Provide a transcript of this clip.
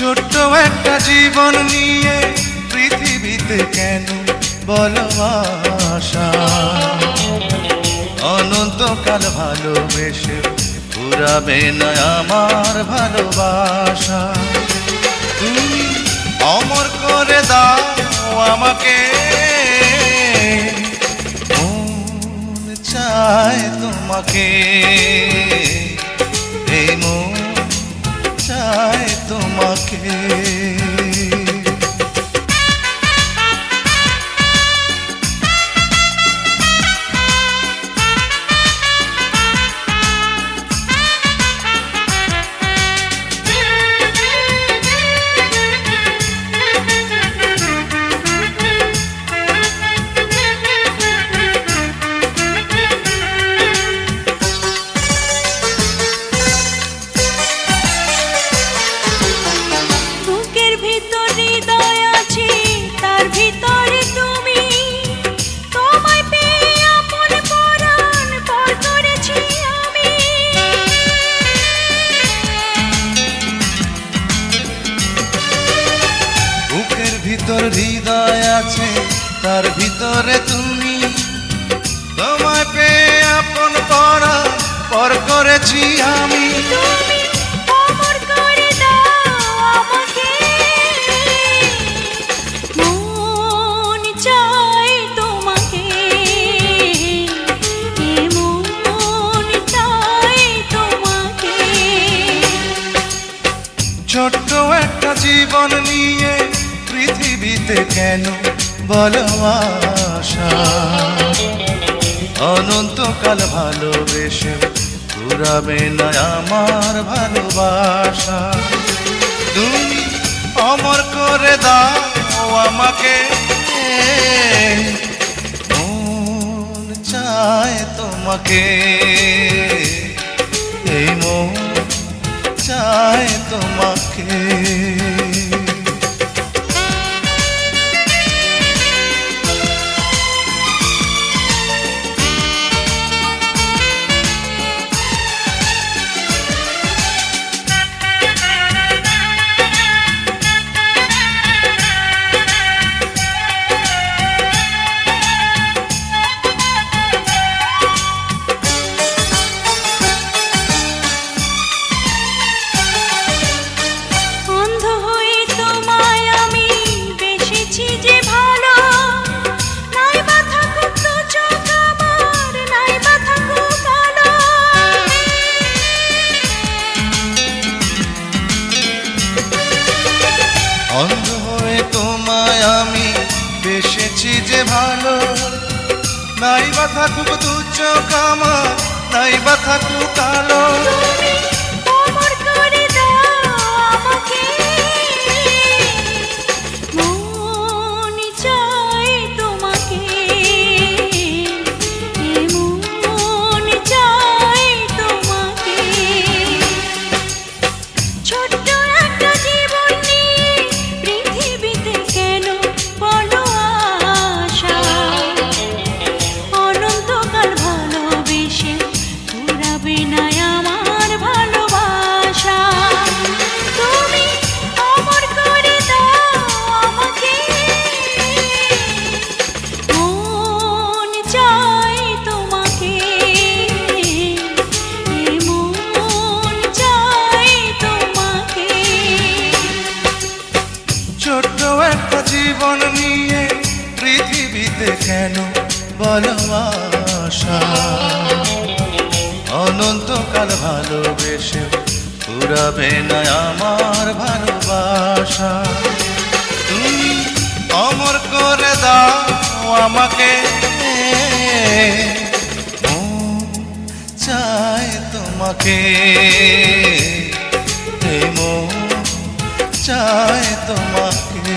ছোট্ট একটা জীবন নিয়ে পৃথিবীতে কেন বলো আশা? অনন্তকাল ভালোবেসে পুরাবে না আমার ভালোবাসা। তুমি অমর করে দাও আমাকে, মন চায় তোমাকে, এই মন চায় তোমাকে। ভিতর হৃদয় আছে, তার ভিতরে তুমি, তোমায় পেয়ে আপন করা পর করেছি আমি। অমর করে দাও আমাকে, মন চায় তোমাকে, মন চায় তোমাকে। ছোট্ট একটা জীবন নিয়ে পৃথিবীতে কেন বলো আশা? অনন্তকাল ভালোবেসে পুরাবে না আমার ভালোবাসা। তুমি অমর করে দাও আমাকে, মন চায় তোমাকে, এই মন চায় তোমাকে। অন্ধ হয়ে তোমায় আমি বেসেছি যে ভালো, নাই বা থাকুক দু চোখ আমার, নাই বা থাকুক কালো। অমর করে দাও আমাকে, মন চায় তোমাকে, মন চায় তোমাকে। ছোট্ট একটা জীবন নিয়ে পৃথিবীতে কেন বলো আশা? অনন্তকাল ভালোবেসে পুরাবে না আমার ভালোবাসা। তুমি অমর করে দাও আমাকে, মন চায় তোমাকে, মন চায় তোমাকে। ছোট্ট একটা জীবন নিয়ে পৃথিবীতে কেন বলো আশা? অনন্তকাল ভালোবেসে পুরাবে না আমার ভালোবাসা। তুমি অমর করে দাও আমাকে, মন চায় তোমাকে, এই মন চায় তোমাকে।